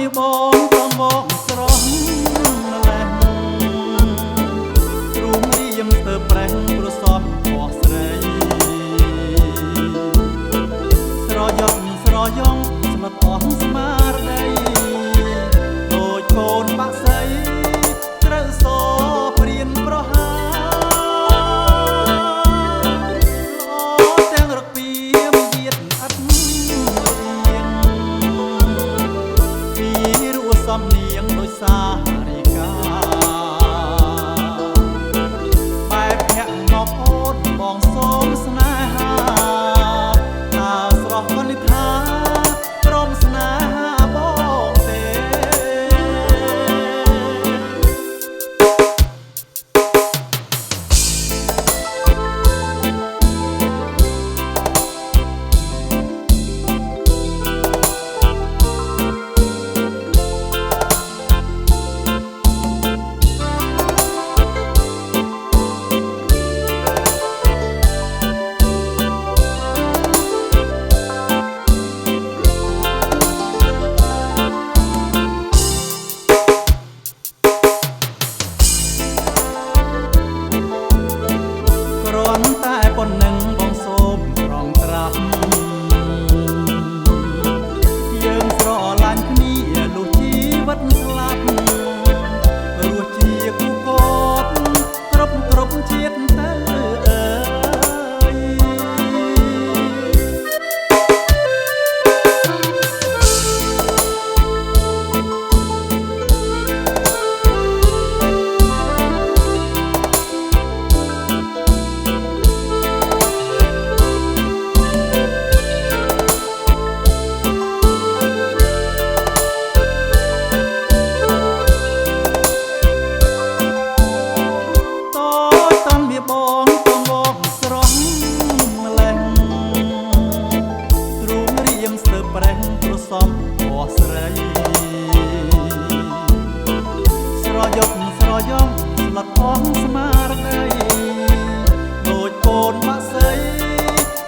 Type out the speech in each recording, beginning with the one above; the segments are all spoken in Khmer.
มีบองต้องบอกស្រស់ម្លេះទ្រូងរៀមស្ទើប្រេះប្រសពអស់ស្រីស្រយប់ស្រយងស្លឹកអស់ស្មារតីដូចកូនបាក់សីត្រូវសព្រៀនប្រហាទាំងរកពីមទៀតអត់សំនៀងដោយសារិកាបែបភ័ក្រមកអូនបងសូមស្នេហាថាស្រស់កនិដ្ឋាព្រមស្នេហាបងទេតែប៉ុណ្ណឹងបងសូមត្រង់ត្រាប់យើងស្រឡាញ់គ្នាលុះជីវិតស្លាប់រស់ជាគូកបគ្រប់ជាតិទៅអើយបងต้องบอกស្រស់ម្លេះទ្រូងរៀមស្ទើប្រេះប្រសំអស់ស្រីស្រយប់ស្រយងស្លឹកអស់ស្មារតីដូចកូនបាក់សី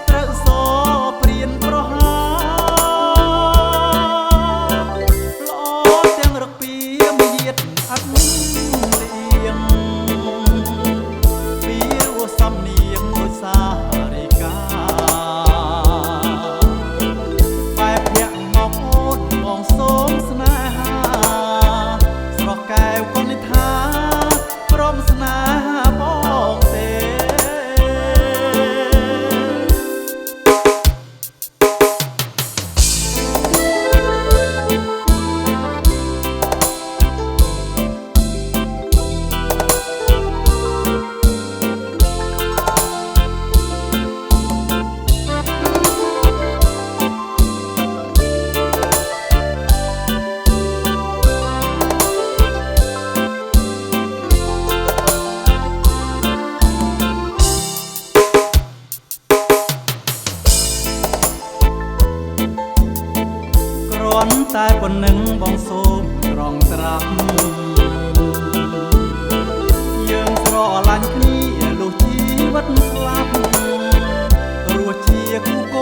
ត្រូវសព្រៀនប្រហាល្អទាំងរកពីមយាទអត់លៀងសំនៀងដោយសារិកាបែបភ័ក្រមកអូនបងសូមស្នេហាស្រស់កែវកនិដ្ឋាព្រមស្នេហាបងទេតែប៉ុណ្ណឹងបងសូមត្រង់ត្រាប់យើងស្រឡាញ់គ្នាលុះជីវិតស្លាប់រស់ជាគូក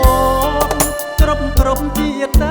បគ្រប់ជាតិទៅ